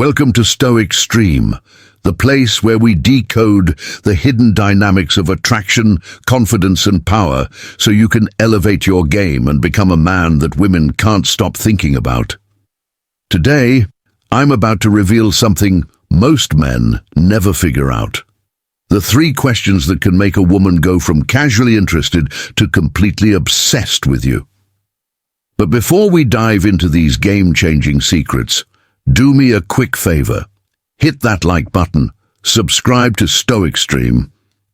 Welcome to Stoic Stream, the place where we decode the hidden dynamics of attraction, confidence and power so you can elevate your game and become a man that women can't stop thinking about. Today, I'm about to reveal something most men never figure out. The 3 questions that can make a woman go from casually interested to completely obsessed with you. But before we dive into these game-changing secrets, do me a quick favor. Hit that like button, subscribe to Stoic Stream,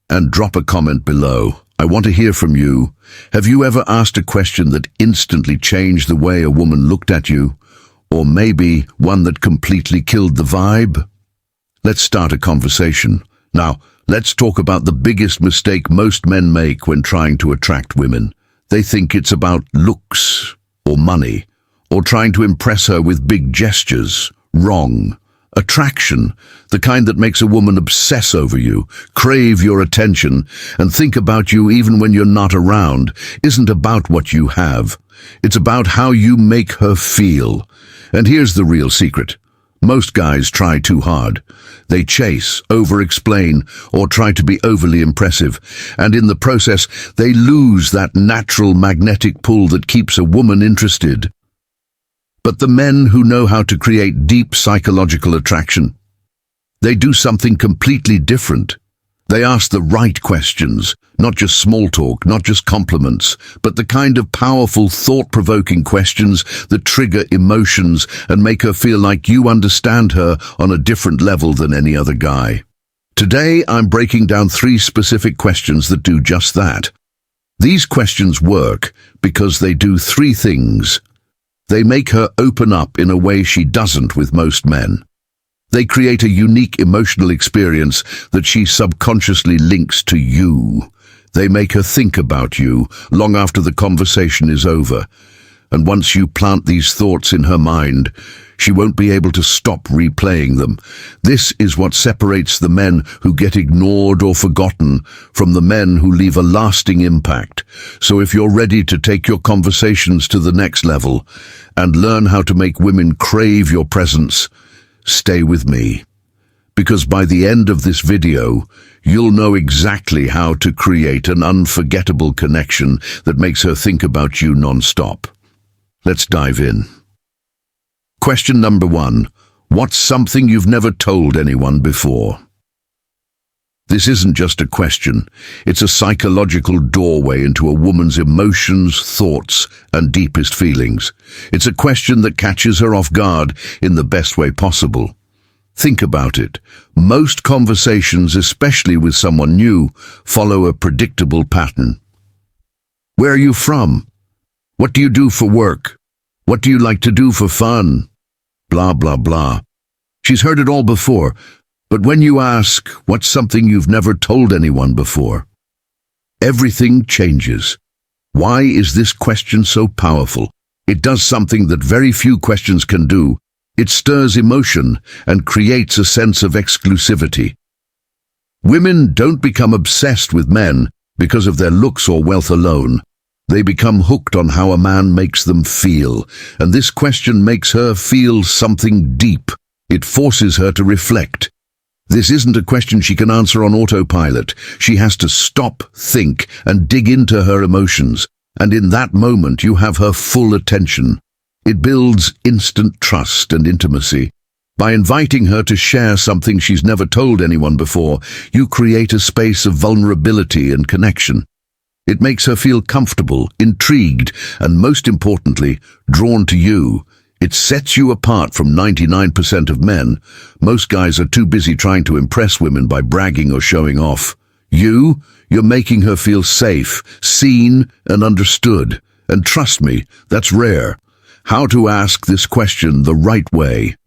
and drop a comment below. I want to hear from you. Have you ever asked a question that instantly changed the way a woman looked at you? Or maybe one that completely killed the vibe? Let's start a conversation. Now, let's talk about the biggest mistake most men make when trying to attract women. They think it's about looks or money, or trying to impress her with big gestures. Wrong. Attraction, the kind that makes a woman obsess over you, crave your attention, and think about you even when you're not around, isn't about what you have. It's about how you make her feel. And here's the real secret. Most guys try too hard. They chase, over-explain, or try to be overly impressive, and in the process, they lose that natural magnetic pull that keeps a woman interested. But the men who know how to create deep psychological attraction, they do something completely different. They ask the right questions, not just small talk, not just compliments, but the kind of powerful, thought-provoking questions that trigger emotions and make her feel like you understand her on a different level than any other guy. Today, I'm breaking down 3 specific questions that do just that. These questions work because they do 3 things. They make her open up in a way she doesn't with most men. They create a unique emotional experience that she subconsciously links to you. They make her think about you long after the conversation is over. And once you plant these thoughts in her mind, she won't be able to stop replaying them. This is what separates the men who get ignored or forgotten from the men who leave a lasting impact. So if you're ready to take your conversations to the next level and learn how to make women crave your presence, stay with me. Because by the end of this video, you'll know exactly how to create an unforgettable connection that makes her think about you non-stop. Let's dive in. Question number 1. What's something you've never told anyone before? This isn't just a question. It's a psychological doorway into a woman's emotions, thoughts, and deepest feelings. It's a question that catches her off guard in the best way possible. Think about it. Most conversations, especially with someone new, follow a predictable pattern. Where are you from? What do you do for work? What do you like to do for fun? Blah, blah, blah. She's heard it all before, but when you ask, what's something you've never told anyone before? Everything changes. Why is this question so powerful? It does something that very few questions can do. It stirs emotion and creates a sense of exclusivity. Women don't become obsessed with men because of their looks or wealth alone. They become hooked on how a man makes them feel, and this question makes her feel something deep. It forces her to reflect. This isn't a question she can answer on autopilot. She has to stop, think, and dig into her emotions, and in that moment you have her full attention. It builds instant trust and intimacy. By inviting her to share something she's never told anyone before, you create a space of vulnerability and connection. It makes her feel comfortable, intrigued, and most importantly, drawn to you. It sets you apart from 99% of men. Most guys are too busy trying to impress women by bragging or showing off. You're making her feel safe, seen, and understood. And trust me, that's rare. How to ask this question the right way.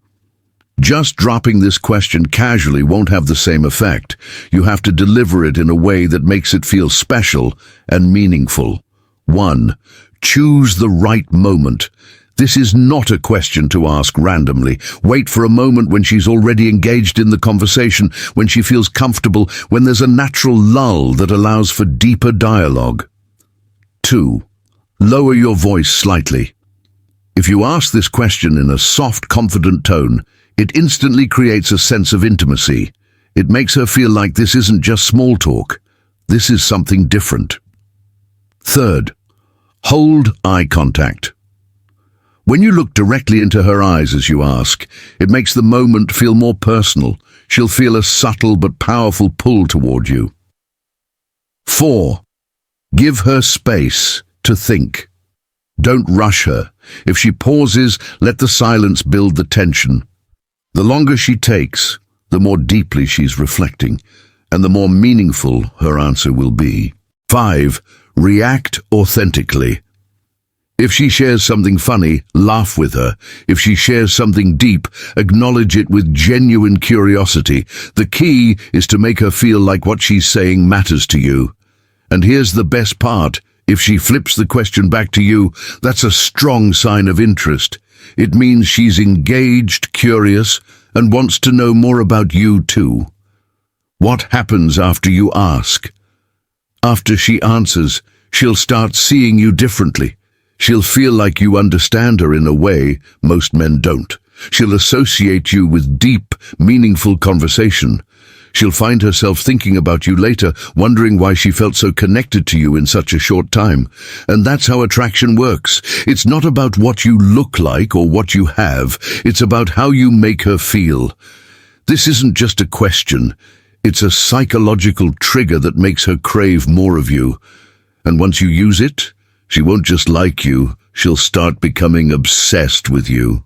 Just dropping this question casually won't have the same effect. You have to deliver it in a way that makes it feel special and meaningful. 1. Choose the right moment. This is not a question to ask randomly. Wait for a moment when she's already engaged in the conversation, when she feels comfortable, when there's a natural lull that allows for deeper dialogue. 2. Lower your voice slightly. If you ask this question in a soft, confident tone, It instantly creates a sense of intimacy. It makes her feel like this isn't just small talk. This is something different. Third, hold eye contact. When you look directly into her eyes as you ask, it makes the moment feel more personal. She'll feel a subtle but powerful pull toward you. 4. Give her space to think. Don't rush her. If she pauses, let the silence build the tension. The longer she takes, the more deeply she's reflecting, and the more meaningful her answer will be. 5. React authentically. If she shares something funny, laugh with her. If she shares something deep, acknowledge it with genuine curiosity. The key is to make her feel like what she's saying matters to you. And here's the best part. If she flips the question back to you, that's a strong sign of interest. It means she's engaged, curious, and wants to know more about you too. What happens after you ask? After she answers, she'll start seeing you differently. She'll feel like you understand her in a way most men don't. She'll associate you with deep, meaningful conversation. She'll find herself thinking about you later, wondering why she felt so connected to you in such a short time. And that's how attraction works. It's not about what you look like or what you have. It's about how you make her feel. This isn't just a question. It's a psychological trigger that makes her crave more of you. And once you use it, she won't just like you, she'll start becoming obsessed with you.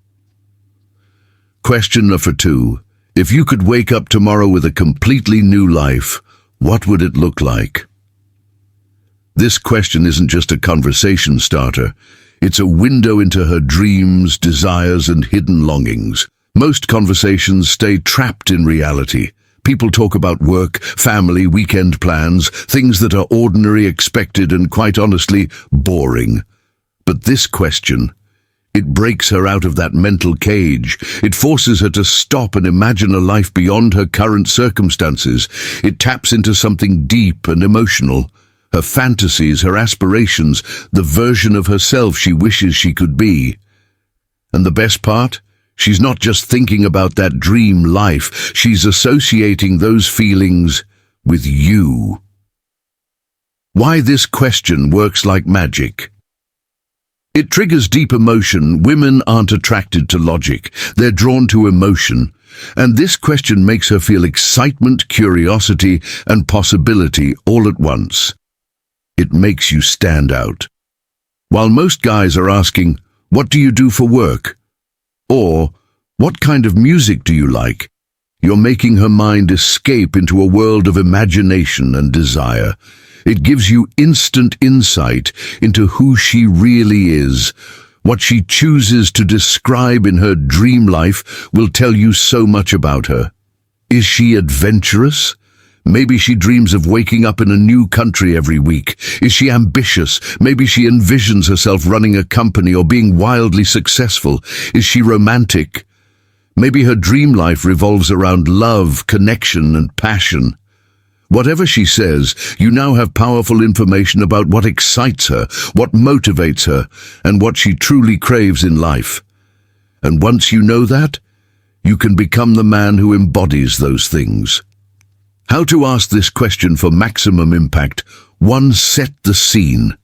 Question number 2. If you could wake up tomorrow with a completely new life, what would it look like? This question isn't just a conversation starter. It's a window into her dreams, desires, and hidden longings. Most conversations stay trapped in reality. People talk about work, family, weekend plans, things that are ordinary, expected, and quite honestly, boring. But this question, it breaks her out of that mental cage. It forces her to stop and imagine a life beyond her current circumstances. It taps into something deep and emotional. Her fantasies, her aspirations, the version of herself she wishes she could be. And the best part? She's not just thinking about that dream life. She's associating those feelings with you. Why this question works like magic? It triggers deep emotion. Women aren't attracted to logic. They're drawn to emotion. And this question makes her feel excitement, curiosity, and possibility all at once. It makes you stand out. While most guys are asking, "What do you do for work?" Or, "What kind of music do you like?" You're making her mind escape into a world of imagination and desire. It gives you instant insight into who she really is. What she chooses to describe in her dream life will tell you so much about her. Is she adventurous? Maybe she dreams of waking up in a new country every week. Is she ambitious? Maybe she envisions herself running a company or being wildly successful. Is she romantic? Maybe her dream life revolves around love, connection, and passion. Whatever she says, you now have powerful information about what excites her, what motivates her, and what she truly craves in life. And once you know that, you can become the man who embodies those things. How to ask this question for maximum impact? 1. Set the scene.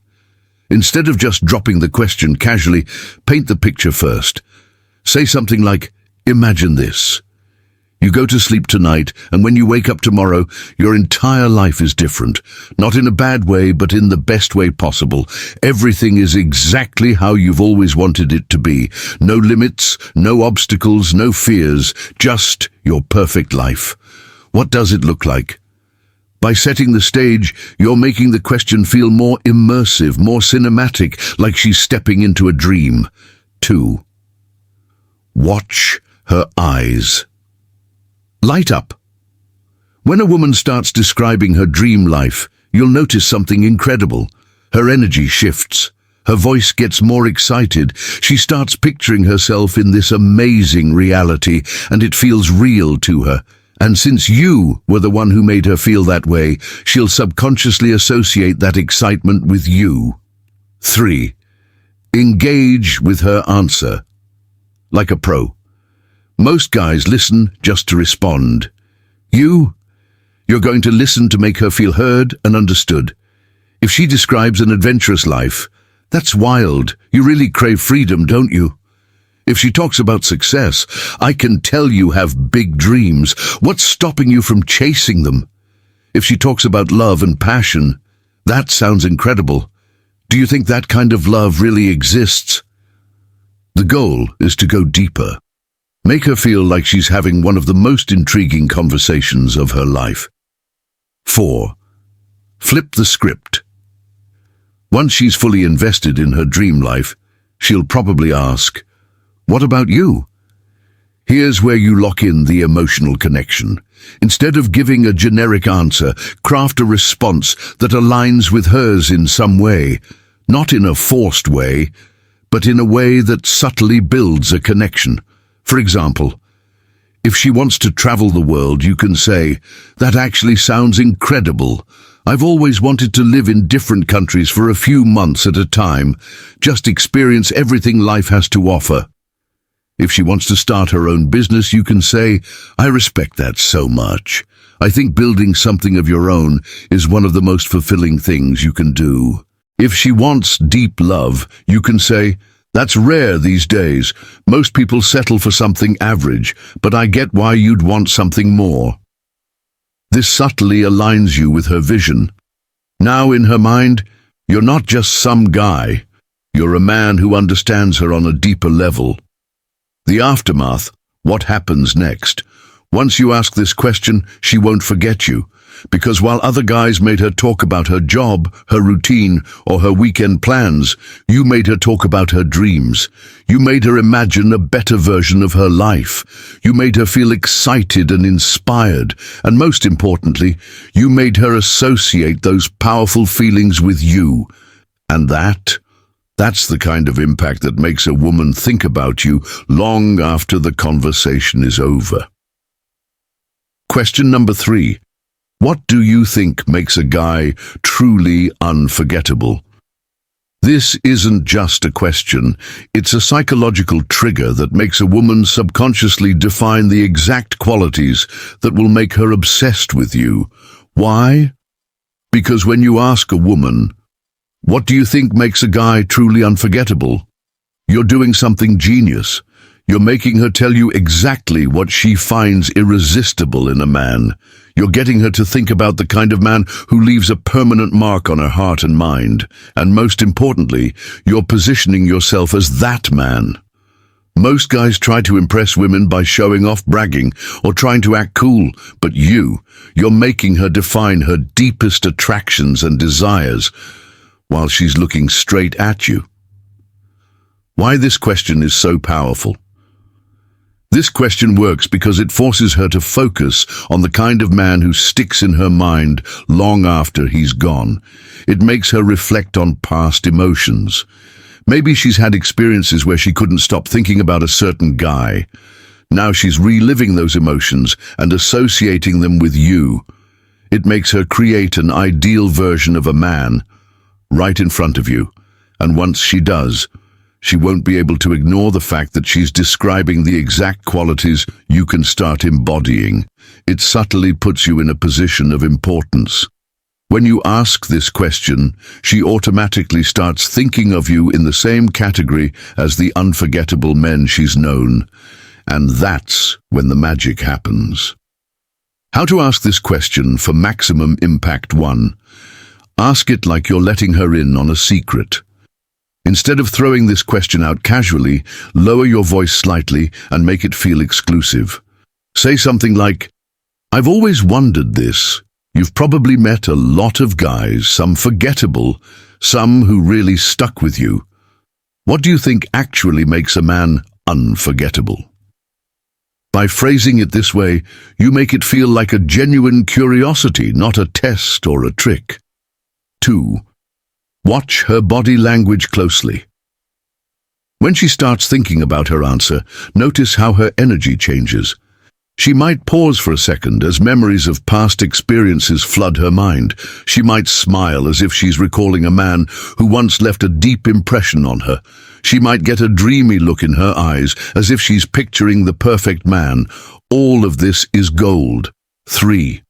Instead of just dropping the question casually, paint the picture first. Say something like, "Imagine this. You go to sleep tonight, and when you wake up tomorrow, your entire life is different. Not in a bad way, but in the best way possible. Everything is exactly how you've always wanted it to be. No limits, no obstacles, no fears, just your perfect life. What does it look like?" By setting the stage, you're making the question feel more immersive, more cinematic, like she's stepping into a dream. 2. Watch her eyes. Light up. When a woman starts describing her dream life, you'll notice something incredible. Her energy shifts. Her voice gets more excited. She starts picturing herself in this amazing reality, and it feels real to her. And since you were the one who made her feel that way, she'll subconsciously associate that excitement with you. 3. Engage with her answer. Like a pro. Most guys listen just to respond. You're going to listen to make her feel heard and understood. If she describes an adventurous life, that's wild. You really crave freedom, don't you? If she talks about success, I can tell you have big dreams. What's stopping you from chasing them? If she talks about love and passion, that sounds incredible. Do you think that kind of love really exists? The goal is to go deeper. Make her feel like she's having one of the most intriguing conversations of her life. 4. Flip the script. Once she's fully invested in her dream life, she'll probably ask, "What about you?" Here's where you lock in the emotional connection. Instead of giving a generic answer, craft a response that aligns with hers in some way, not in a forced way, but in a way that subtly builds a connection. For example, if she wants to travel the world, you can say, "That actually sounds incredible. I've always wanted to live in different countries for a few months at a time, just experience everything life has to offer." If she wants to start her own business, you can say, "I respect that so much. I think building something of your own is one of the most fulfilling things you can do." If she wants deep love, you can say, "That's rare these days. Most people settle for something average, but I get why you'd want something more." This subtly aligns you with her vision. Now in her mind, you're not just some guy. You're a man who understands her on a deeper level. The aftermath, what happens next? Once you ask this question, she won't forget you. Because while other guys made her talk about her job, her routine, or her weekend plans, you made her talk about her dreams. You made her imagine a better version of her life. You made her feel excited and inspired. And most importantly, you made her associate those powerful feelings with you. And that's the kind of impact that makes a woman think about you long after the conversation is over. Question number 3. What do you think makes a guy truly unforgettable? This isn't just a question, it's a psychological trigger that makes a woman subconsciously define the exact qualities that will make her obsessed with you. Why? Because when you ask a woman, "What do you think makes a guy truly unforgettable?" you're doing something genius. You're making her tell you exactly what she finds irresistible in a man. You're getting her to think about the kind of man who leaves a permanent mark on her heart and mind. And most importantly, you're positioning yourself as that man. Most guys try to impress women by showing off, bragging, or trying to act cool, but you're making her define her deepest attractions and desires while she's looking straight at you. Why this question is so powerful? This question works because it forces her to focus on the kind of man who sticks in her mind long after he's gone. It makes her reflect on past emotions. Maybe she's had experiences where she couldn't stop thinking about a certain guy. Now she's reliving those emotions and associating them with you. It makes her create an ideal version of a man right in front of you. And once she does, she won't be able to ignore the fact that she's describing the exact qualities you can start embodying. It subtly puts you in a position of importance. When you ask this question, she automatically starts thinking of you in the same category as the unforgettable men she's known. And that's when the magic happens. How to ask this question for maximum impact? 1. Ask it like you're letting her in on a secret. Instead of throwing this question out casually, lower your voice slightly and make it feel exclusive. Say something like, "I've always wondered this. You've probably met a lot of guys, some forgettable, some who really stuck with you. What do you think actually makes a man unforgettable?" By phrasing it this way, you make it feel like a genuine curiosity, not a test or a trick. 2. Watch her body language closely. When she starts thinking about her answer, notice how her energy changes. She might pause for a second as memories of past experiences flood her mind. She might smile as if she's recalling a man who once left a deep impression on her. She might get a dreamy look in her eyes, as if she's picturing the perfect man. All of this is gold. 3.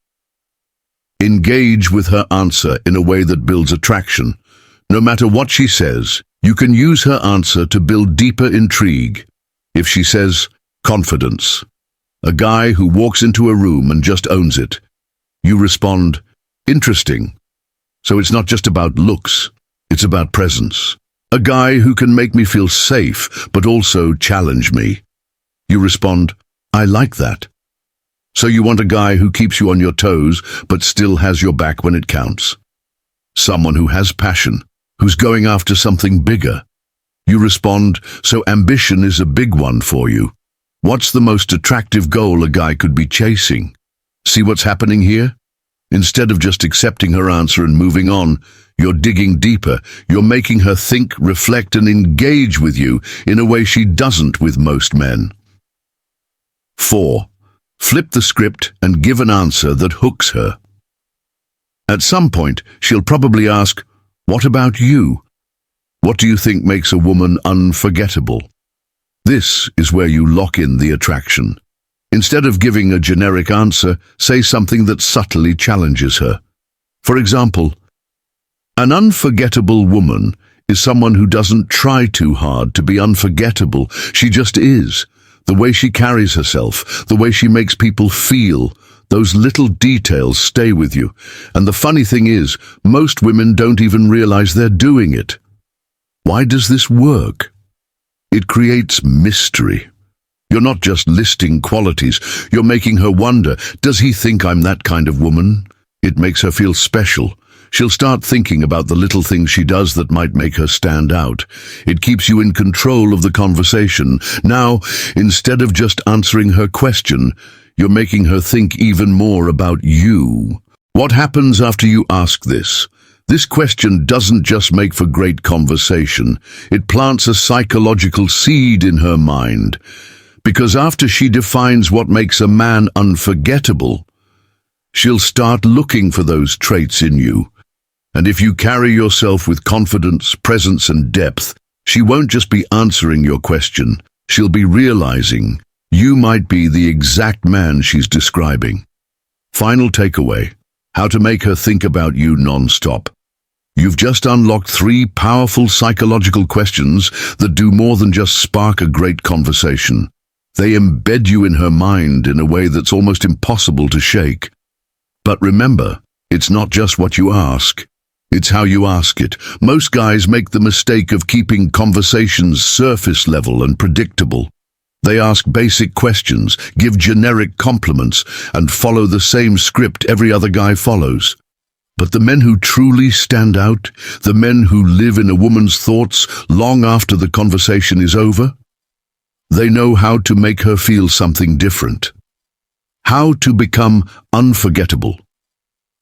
Engage with her answer in a way that builds attraction. No matter what she says, you can use her answer to build deeper intrigue. If she says, confidence, a guy who walks into a room and just owns it, you respond, interesting. So it's not just about looks, it's about presence. A guy who can make me feel safe, but also challenge me. You respond, I like that. So you want a guy who keeps you on your toes, but still has your back when it counts. Someone who has passion, who's going after something bigger. You respond, so ambition is a big one for you. What's the most attractive goal a guy could be chasing? See what's happening here? Instead of just accepting her answer and moving on, you're digging deeper. You're making her think, reflect, and engage with you in a way she doesn't with most men. 4. Flip the script and give an answer that hooks her. At some point, she'll probably ask, what about you? What do you think makes a woman unforgettable? This is where you lock in the attraction. Instead of giving a generic answer, say something that subtly challenges her. For example, an unforgettable woman is someone who doesn't try too hard to be unforgettable. She just is. The way she carries herself, the way she makes people feel, those little details stay with you. And the funny thing is, most women don't even realize they're doing it. Why does this work? It creates mystery. You're not just listing qualities, you're making her wonder, does he think I'm that kind of woman? It makes her feel special. She'll start thinking about the little things she does that might make her stand out. It keeps you in control of the conversation. Now, instead of just answering her question, you're making her think even more about you. What happens after you ask this? This question doesn't just make for great conversation. It plants a psychological seed in her mind. Because after she defines what makes a man unforgettable, she'll start looking for those traits in you. And if you carry yourself with confidence, presence, and depth, she won't just be answering your question, she'll be realizing you might be the exact man she's describing. Final takeaway: how to make her think about you non-stop. You've just unlocked 3 powerful psychological questions that do more than just spark a great conversation. They embed you in her mind in a way that's almost impossible to shake. But remember, it's not just what you ask, it's how you ask it. Most guys make the mistake of keeping conversations surface level and predictable. They ask basic questions, give generic compliments, and follow the same script every other guy follows. But the men who truly stand out, the men who live in a woman's thoughts long after the conversation is over, they know how to make her feel something different. How to become unforgettable.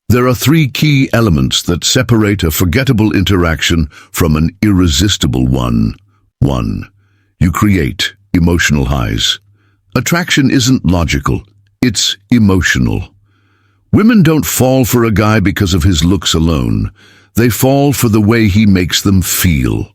There are 3 key elements that separate a forgettable interaction from an irresistible one. 1. You create emotional highs. Attraction isn't logical, it's emotional. Women don't fall for a guy because of his looks alone. They fall for the way he makes them feel.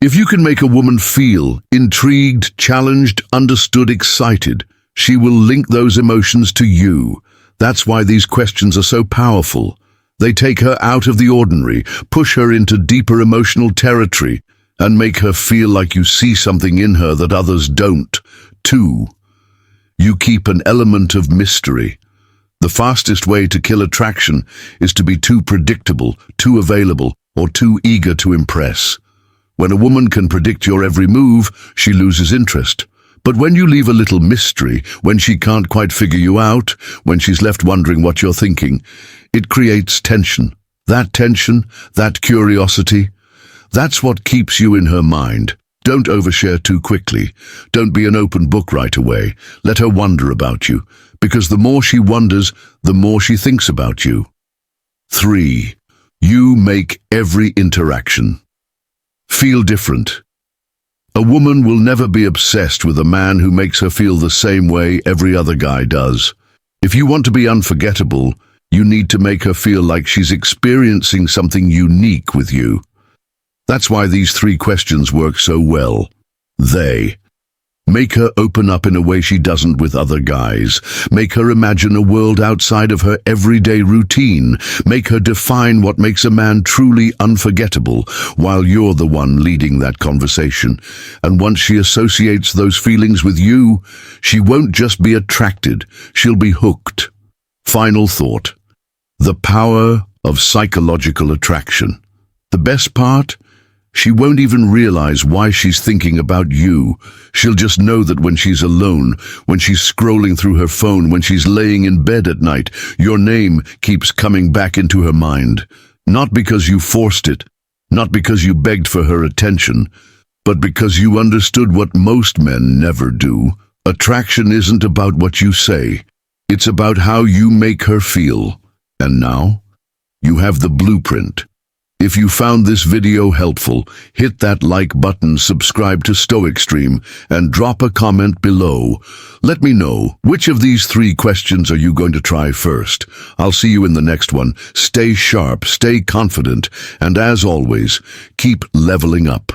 If you can make a woman feel intrigued, challenged, understood, excited, she will link those emotions to you. That's why these questions are so powerful. They take her out of the ordinary, push her into deeper emotional territory, and make her feel like you see something in her that others don't. 2. You keep an element of mystery. The fastest way to kill attraction is to be too predictable, too available, or too eager to impress. When a woman can predict your every move, she loses interest. But when you leave a little mystery, when she can't quite figure you out, when she's left wondering what you're thinking, it creates tension. That tension, that curiosity, that's what keeps you in her mind. Don't overshare too quickly. Don't be an open book right away. Let her wonder about you, because the more she wonders, the more she thinks about you. 3. You make every interaction feel different. A woman will never be obsessed with a man who makes her feel the same way every other guy does. If you want to be unforgettable, you need to make her feel like she's experiencing something unique with you. That's why these 3 questions work so well. They make her open up in a way she doesn't with other guys. Make her imagine a world outside of her everyday routine. Make her define what makes a man truly unforgettable while you're the one leading that conversation. And once she associates those feelings with you, she won't just be attracted, she'll be hooked. Final thought. The power of psychological attraction. The best part? She won't even realize why she's thinking about you. She'll just know that when she's alone, when she's scrolling through her phone, when she's laying in bed at night, your name keeps coming back into her mind. Not because you forced it, not because you begged for her attention, but because you understood what most men never do. Attraction isn't about what you say. It's about how you make her feel. And now, you have the blueprint. If you found this video helpful, hit that like button, subscribe to Stoic Stream, and drop a comment below. Let me know, which of these 3 questions are you going to try first? I'll see you in the next one. Stay sharp, stay confident, and as always, keep leveling up.